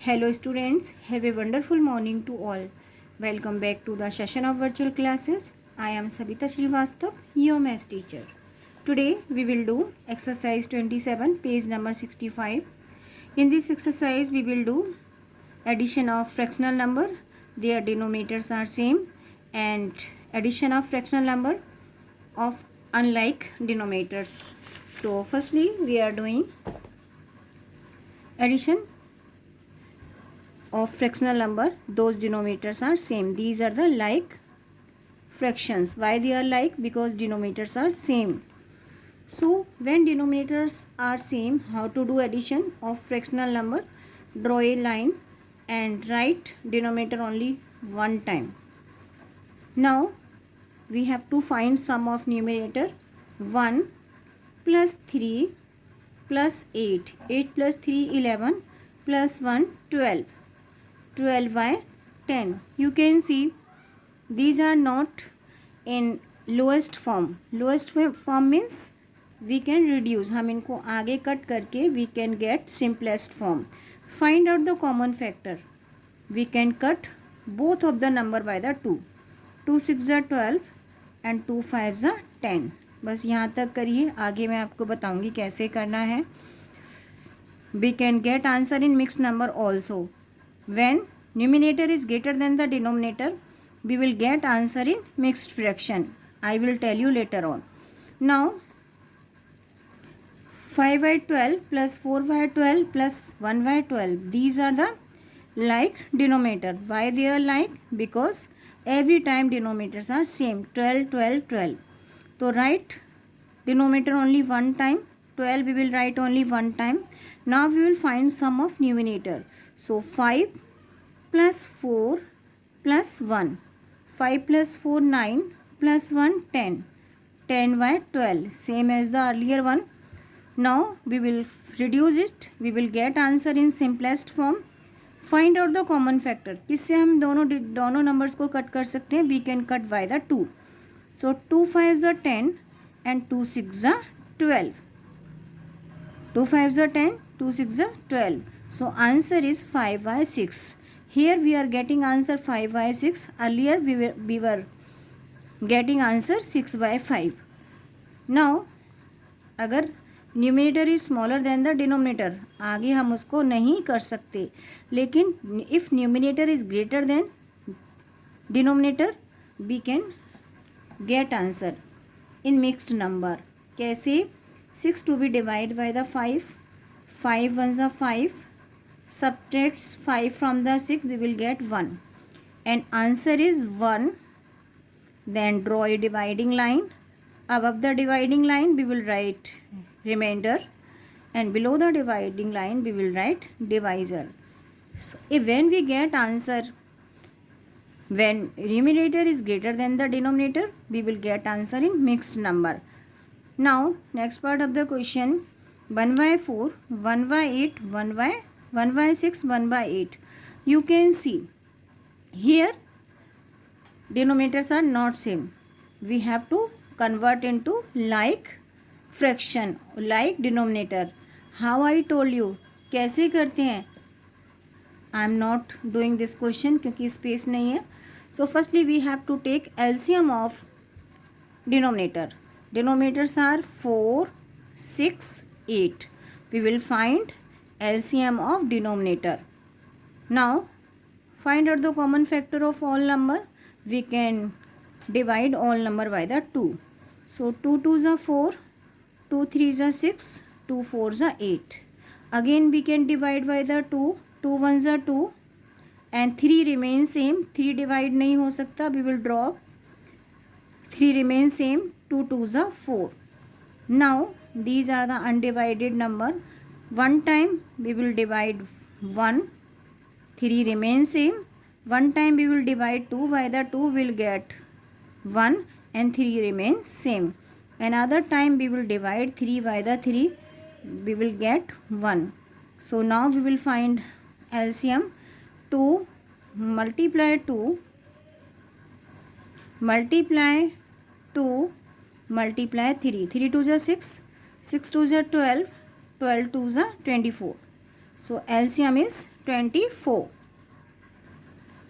Hello students, have a wonderful morning to all. Welcome back to the session of virtual classes. I am Sabita Srivastav, your math teacher. Today we will do exercise 27, page number 65. In this exercise we will do addition of fractional number. Their denominators are same, and addition of fractional number of unlike denominators. So firstly we are doing addition of fractional number. Those denominators are same. These are the like fractions. Why they are like? Because denominators are same. So when denominators are same, how to do addition of fractional number? Draw a line and write denominator only one time. Now we have to find sum of numerator. 1 plus 3 plus 8. 8 plus 3 11 plus 1 12. 12 by 10. You can see these are not in lowest form. Lowest form means we can reduce. हम इनको आगे cut करके we can get simplest form. Find out the common factor. We can cut both of the number by the 2. 2 6 are 12 and 2 5 are 10. बस यहाँ तक करिए, आगे मैं आपको बताऊँगी कैसे करना है. We can get answer in mixed number also. When numerator is greater than the denominator, we will get answer in mixed fraction. I will tell you later on. Now 5 by 12 plus 4 by 12 plus 1 by 12. These are the like denominator. Why they are like? Because every time denominators are same. 12 12 12. So write denominator only one time. 12 we will write only one time. Now we will find sum of numerator. So 5 plus 4 plus 1. 5 plus 4 9 plus 1 10. 10 by 12 same as the earlier one. Now we will reduce it. We will get answer in simplest form. Find out the common factor. किससे हम दोनों numbers को cut कर सकते हैं? We can cut by the 2. So 2 5s are 10 and 2 6s are 12. 2 5s are 10, 2 6s are 12. So answer is 5 by 6. Here we are getting answer 5 by 6. Earlier we were getting answer 6 by 5. Now अगर numerator is smaller than the denominator, आगे हम उसको नहीं कर सकते, लेकिन if numerator is greater than denominator we can get answer in mixed number. कैसे? 6 to be divided by the 5. 5 ones are 5. Subtracts 5 from the 6, we will get 1. And answer is 1. Then draw a dividing line. Above the dividing line we will write remainder, and below the dividing line we will write divisor. So when we get answer, when numerator is greater than the denominator, we will get answer in mixed number. Now next part of the question, 1 by 4, 1 by 8, 1 by 6, 1 by 8. You can see here denominators are not same. We have to convert into like fraction, like denominator. How I told you, कैसे करते हैं? I am not doing this question क्योंकि space नहीं है. So firstly we have to take LCM of denominator. Denominators are 4, 6, 8. We will find LCM of denominator. Now find out the common factor of all number. We can divide all number by the 2. So 2 2s are 4, 2 3s are 6, 2 4s are 8. Again we can divide by the 2. 2 1s are 2 and 3 remains same. 3 divide नहीं हो सकता. We will drop. 3 remains same. 2 2s are 4. Now these are the undivided number. One time we will divide 1. 3 remains same. One time we will divide 2 by the 2, will get 1 and 3 remains same. Another time we will divide 3 by the 3, we will get 1. So now we will find LCM. 2 multiply 2 multiply 2 multiply 3. 3 2s are 6, 6 2s are 12, 12 2s are 24. So LCM is 24.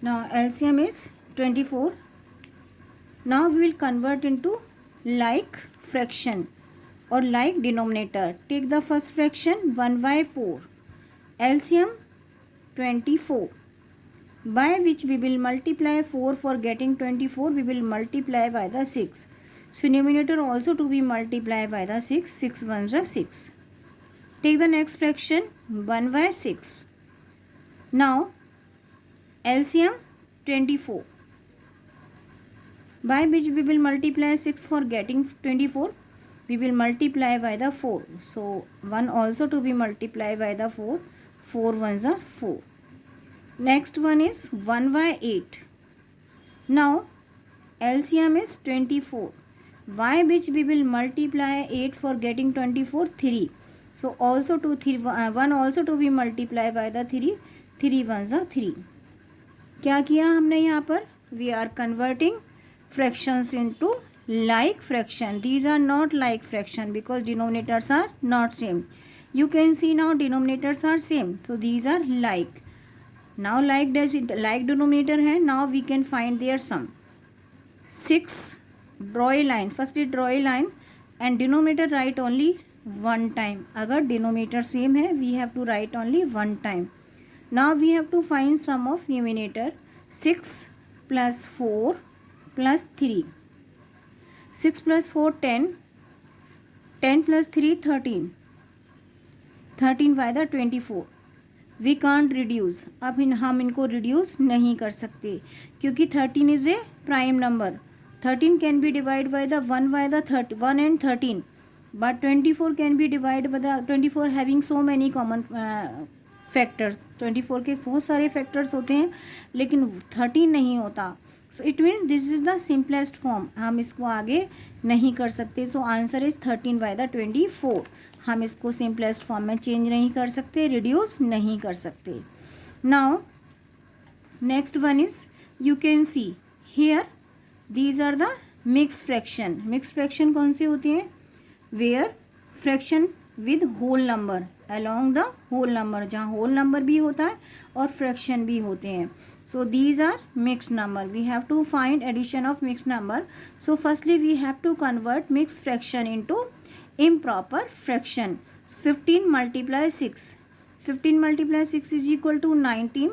Now LCM is 24. Now we will convert into like fraction or like denominator. Take the first fraction 1 by 4. LCM 24, by which we will multiply 4 for getting 24. We will multiply by the 6. So numerator also to be multiplied by the 6. 6 ones are 6. Take the next fraction 1 by 6. Now LCM 24, by which we will multiply 6 for getting 24. We will multiply by the 4. So 1 also to be multiplied by the 4. 4 ones are 4. Next one is 1 by 8. Now LCM is 24, by which we will multiply 8 for getting 24. 3. So also to 1 also to be multiplied by the 3. 3 ones are 3. क्या किया हमने यहाँ पर? We are converting fractions into like fraction. These are not like fraction because denominators are not same. You can see now denominators are same. So these are like. Now like denominator है. Now we can find their sum. 6. Draw a line. Firstly draw a line and denominator write only one time. अगर denominator same है, we have to write only one time. Now we have to find sum of numerator. 6 plus 4 plus 3. 6 plus 4 10. 10 plus 3 13. 13 by the 24. We can't reduce. अब हम इनको reduce नहीं कर सकते क्योंकि 13 is a prime number. 13 can be divide by the 1 by the 1 and 13, but 24 can be divide by the 24 having so many common factors. 24 के बहुत सारे फैक्टर्स होते हैं लेकिन 13 नहीं होता. So it means this is the simplest form. हम इसको आगे नहीं कर सकते. So answer is 13 bye the 24. हम इसको सिंपलेस्ट फॉर्म में चेंज नहीं कर सकते, रिड्यूस नहीं कर सकते. Now next one is you can see here these are the mix fraction. Mix fraction कौन से होते हैं? Where fraction with whole number along the whole number, जहाँ होल नंबर भी होता है और फ्रैक्शन भी होते हैं. So these are mixed number. We have to find addition of mixed number. So firstly we have to convert mixed fraction into improper fraction. 15 multiply 6. 15 multiply 6 is equal to 19.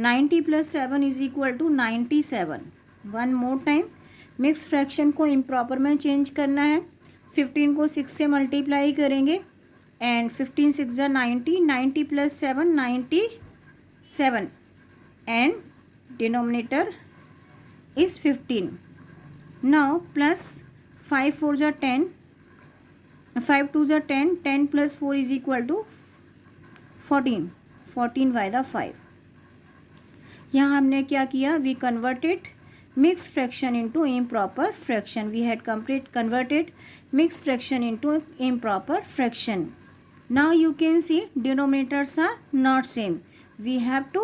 90 plus 7 is equal to 97. One more time. Mix fraction को improper में change करना है. 15 को 6 से multiply करेंगे and 15 6 जा 90. 90 plus 7 97 and denominator is 15. Now plus 5 4 जा 10. 5 2 जा 10. 10 plus 4 is equal to 14. 14 by the 5. यहाँ हमने क्या किया? We converted mixed fraction into improper fraction. We had converted mixed fraction into improper fraction. Now you can see denominators are not same. We have to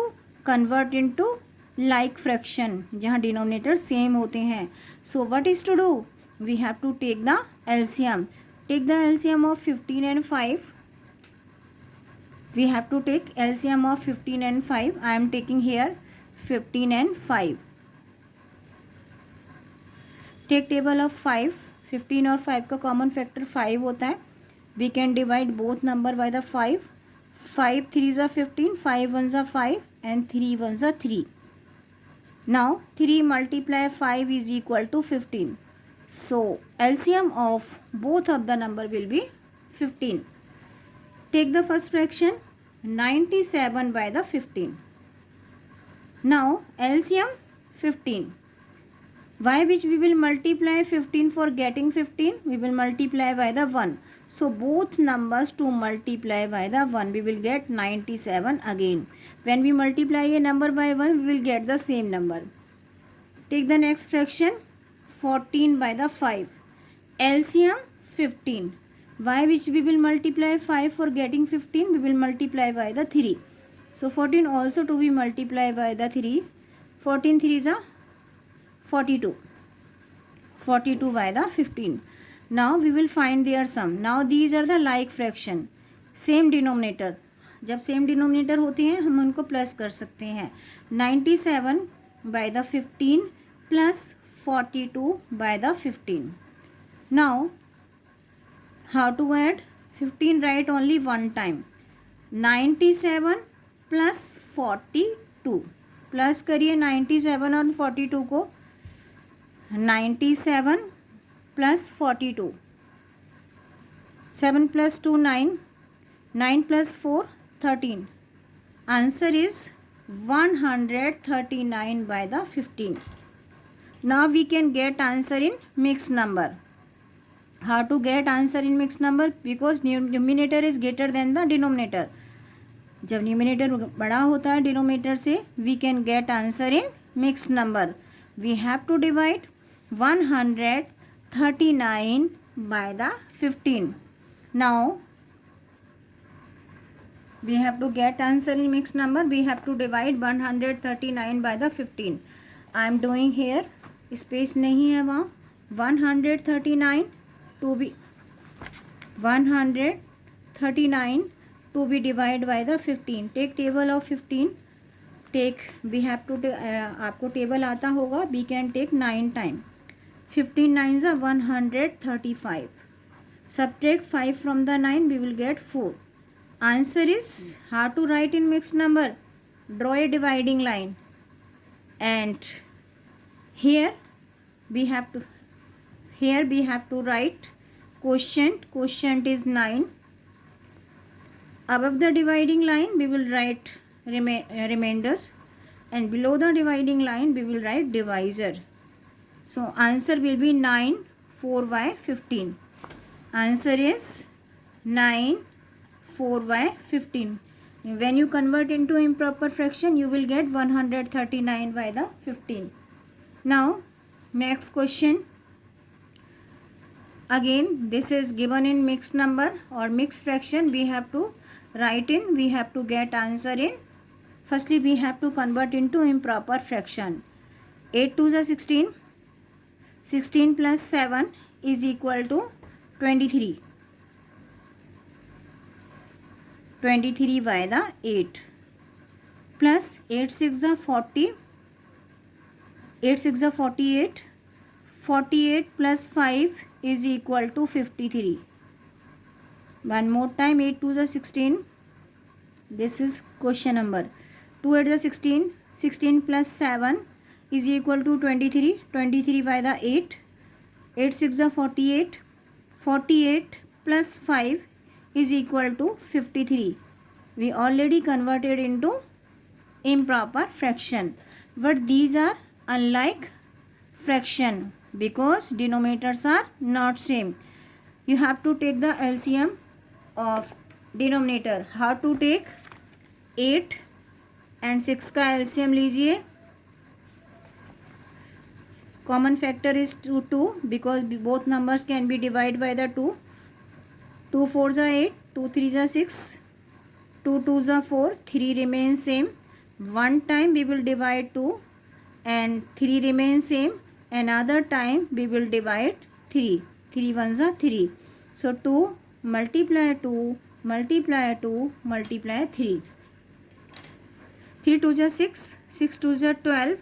convert into like fraction जहाँ denominator same होते हैं. So what is to do? We have to take the LCM. Take the LCM of 15 and 5. We have to take LCM of 15 and 5. I am taking here 15 and 5. Take table of 5. 15 और 5 का common factor 5 होता है. We can divide both number by the 5. 5 3s are 15. 5 1s are 5 and 3 1s are 3. Now 3 multiply 5 is equal to 15. So LCM of both of the number will be 15. Take the first fraction 97 by the 15. Now LCM 15, by which we will multiply 15 for getting 15. We will multiply by the 1. So both numbers to multiply by the 1 we will get 97 again. When we multiply a number by 1 we will get the same number. Take the next fraction 14 by the 5. LCM 15, by which we will multiply 5 for getting 15. We will multiply by the 3. So 14 also to be multiplied by the 3. 14 3s are 42. 42 by the 15. Now we will find their sum. Now these are the like fraction. Same denominator. जब same denominator होती हैं हम उनको plus कर सकते हैं. 97 by the 15 plus 42 by the 15. Now how to add? 15 write only one time. 97 plus 42. Plus करिए 97 और 42 को. 97 plus 42. 7 plus 2 9. 9 plus 4 13. Answer is 139 by the 15. Now we can get answer in mixed number. How to get answer in mixed number? Because numerator is greater than the denominator. जब numerator बड़ा होता है denominator से, we can get answer in mixed number. We have to divide 139 by the 15. Now we have to get answer in mixed number. We have to divide 139 by the 15. I am doing here, space नहीं है वहाँ. 139 to be 139 to be divided by the 15. Take table of 15. Take, we have to आपको table आता होगा. We can take 9 time. 15 9s are 135. Subtract 5 from the 9, we will get 4. Answer is, how to write in mixed number? Draw a dividing line, and here we have to write quotient. Quotient is 9. Above the dividing line we will write remainder, and below the dividing line we will write divisor. So answer will be 9 4 by 15. Answer is 9 4 by 15. When you convert into improper fraction, you will get 139 by the 15. Now next question. Again this is given in mixed number or mixed fraction. We have to write in, we have to get answer in. Firstly we have to convert into improper fraction. 8 2s are 16. 16 plus 7 is equal to 23. 23 by the 8 plus 8 6 are 40. 8 6 are 48. 48 plus 5 is equal to 53. One more time. 8 2s are 16. This is question number. 2 8 are 16. 16 plus 7 is equal to 23. 23 by the 8. 8 6 are 48. 48 plus 5 is equal to 53. We already converted into improper fraction, but these are unlike fraction because denominators are not same. You have to take the LCM of denominator. How to take? 8 and 6 का LCM लीजिए. Common factor is 2 because both numbers can be divided by the 2. 2 4s are 8. 2 3s are 6. 2 2s are 4. 3 remains same. One time we will divide 2 and 3 remains same. Another time we will divide 3. 3 1s are 3. So 2 multiply 2 multiply 2 multiply 3. 3 2s are 6. 6 2s are 12.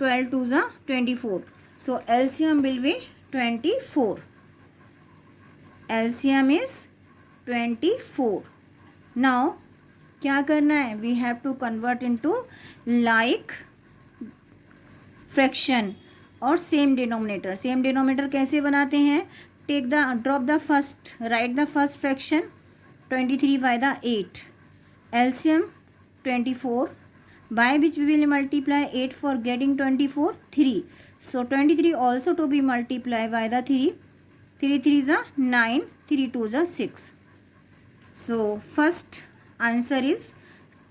12 2s are 24. So LCM will be 24. LCM is 24. Now क्या करना है? We have to convert into like fraction और same denominator. Same denominator कैसे बनाते हैं? Take the drop the first, write the first fraction 23 by the 8. LCM 24, by which we will multiply 8 for getting 24. 3. So 23 also to be multiplied by the 3. 3 3s are 9. 3 2s are 6. So first answer is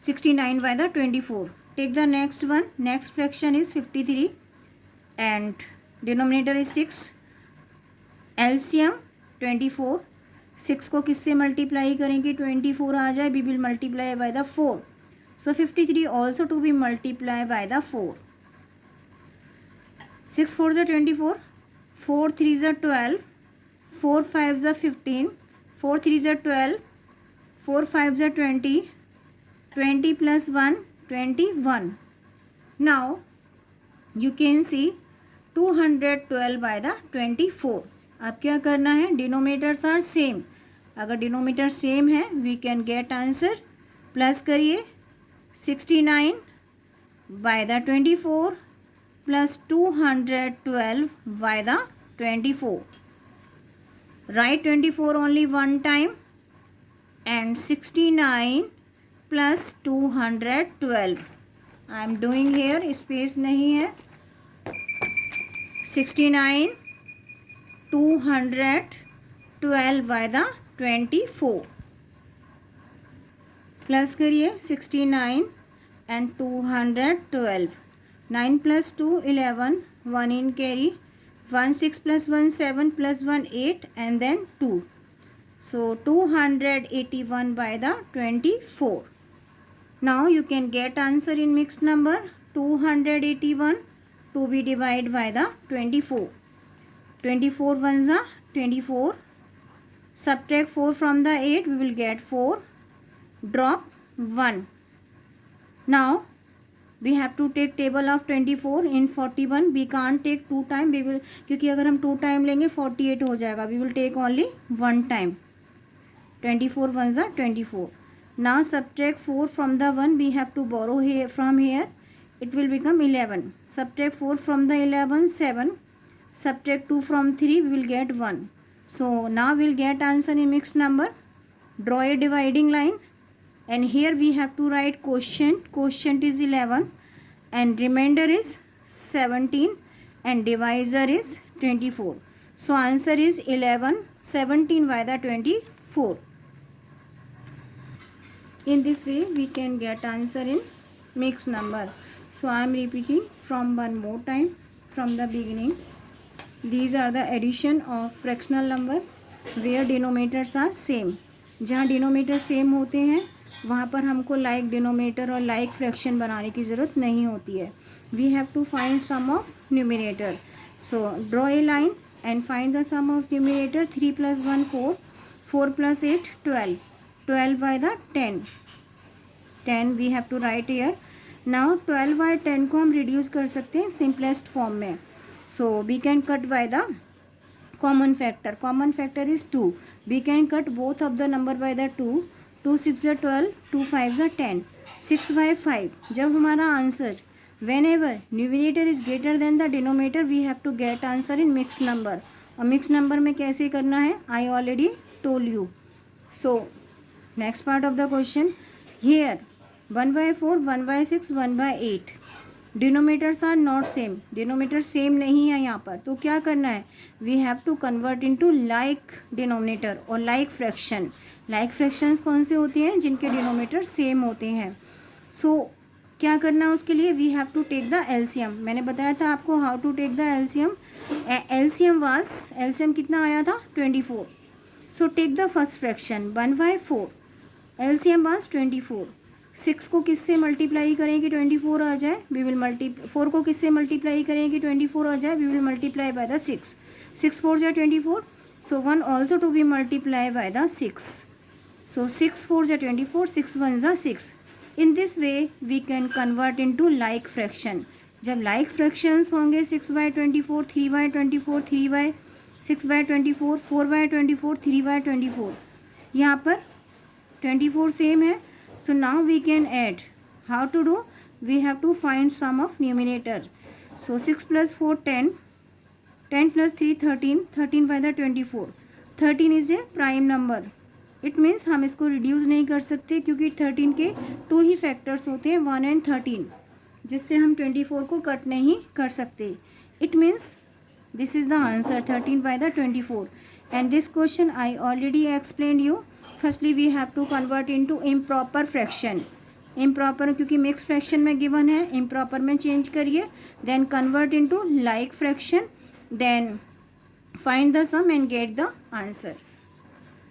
69 by the 24. Take the next one. Next fraction is 53 and denominator is 6. LCM 24. 6 को किससे multiply करेंगे? 24 आ जाए. We will multiply by the 4. So 53 also to be multiplied by the 4. 6 4s are 24. 4 3s are 12. 4 5s are 15. 4 3s are 12. 4 5s are 20. 20 plus 1, 21. Now you can see 212 by the 24. अब क्या करना है, denominators are same. अगर denominator same है we can get answer. Plus करिए 69 by the 24 plus 212 by the 24. Write 24 only one time and 69 plus 212. I am doing here, space नहीं है. 69 212 by the 24. Plus करिए 69 and 212. 9 plus 2 11, 1 in carry, 1 6 plus 1 7 plus 1 8 and then 2. So 281 by the 24. Now you can get answer in mixed number. 281 to be divided by the 24. 24 ones are 24. Subtract 4 from the 8, we will get 4. Drop 1. Now we have to take table of 24 in 41. We can't take 2 time. We will, क्योंकि अगर हम 2 time लेंगे 48 हो जाएगा. We will take only 1 time. 24 ones are 24. Now subtract 4 from the 1. We have to borrow here from here. It will become 11. Subtract 4 from the 11, 7. Subtract 2 from 3, we will get 1. So now we will get answer in mixed number. Draw a dividing line. And here we have to write quotient. Quotient is 11 and remainder is 17 and divisor is 24. So answer is 11, 17 by the 24. In this way we can get answer in mixed number. So I am repeating from one more time from the beginning. These are the addition of fractional number where denominators are same. जहाँ denominator same होते हैं वहाँ पर हमको like denominator और like fraction बनाने की ज़रूरत नहीं होती है. We have to find sum of numerator. So draw a line and find the sum of numerator. 3 plus 1 4, 4 plus 8 12, 12 by the 10. 10 we have to write here. Now 12 by 10 को हम reduce कर सकते हैं सिंपलेस्ट फॉर्म में. So we can cut by the common factor. Common factor is 2. We can cut both of the number by the 2. 2 6 are 12, 2 5 are 10. 6 by 5. जब हमारा answer whenever numerator is greater than the denominator we have to get answer in mixed number. और mixed number में कैसे करना है I already told you. So next part of the question here 1 by 4, 1 by 6, 1 by 8. Denominators are not same. Denominator same नहीं है यहाँ पर. तो क्या करना है we have to convert into like denominator और लाइक फ्रैक्शन. लाइक फ्रैक्शंस कौन से होते हैं जिनके डिनोमीटर सेम होते हैं. सो क्या करना है उसके लिए we have to take the LCM. मैंने बताया था आपको how to take the LCM. LCM कितना आया था 24. So take the first fraction 1 by 4. LCM was 24. 6 को किससे मल्टीप्लाई करें कि 24 आ जाए. वी विल 4 को किससे मल्टीप्लाई करें कि 24 आ जाए. We will multiply by the 6. 6 4 जा 24. So 1 also to be multiply by the 6. So 6 4 जा 24, 6 1 जा 6. In this way we can convert into like fraction. जब लाइक फ्रैक्शंस होंगे 6 by 24, 3 by 24, 3 by 6 by 24, 4 by 24, 3 by 24. यहाँ पर 24 सेम है. So now we can add. How to do? We have to find sum of numerator. So 6 plus 4 10, 10 plus 3 13, 13 by the 24. 13 is a prime number. It means हम इसको reduce नहीं कर सकते क्योंकि 13 के 2 ही factors होते हैं 1 and 13, जिससे हम 24 को कट नहीं कर सकते. It means this is the answer 13 by the 24. And this question I already explained you. Firstly we have to convert into improper fraction. Improper क्योंकि mixed fraction में given है, improper में change करिए. Then convert into like fraction. Then find the sum and get the answer.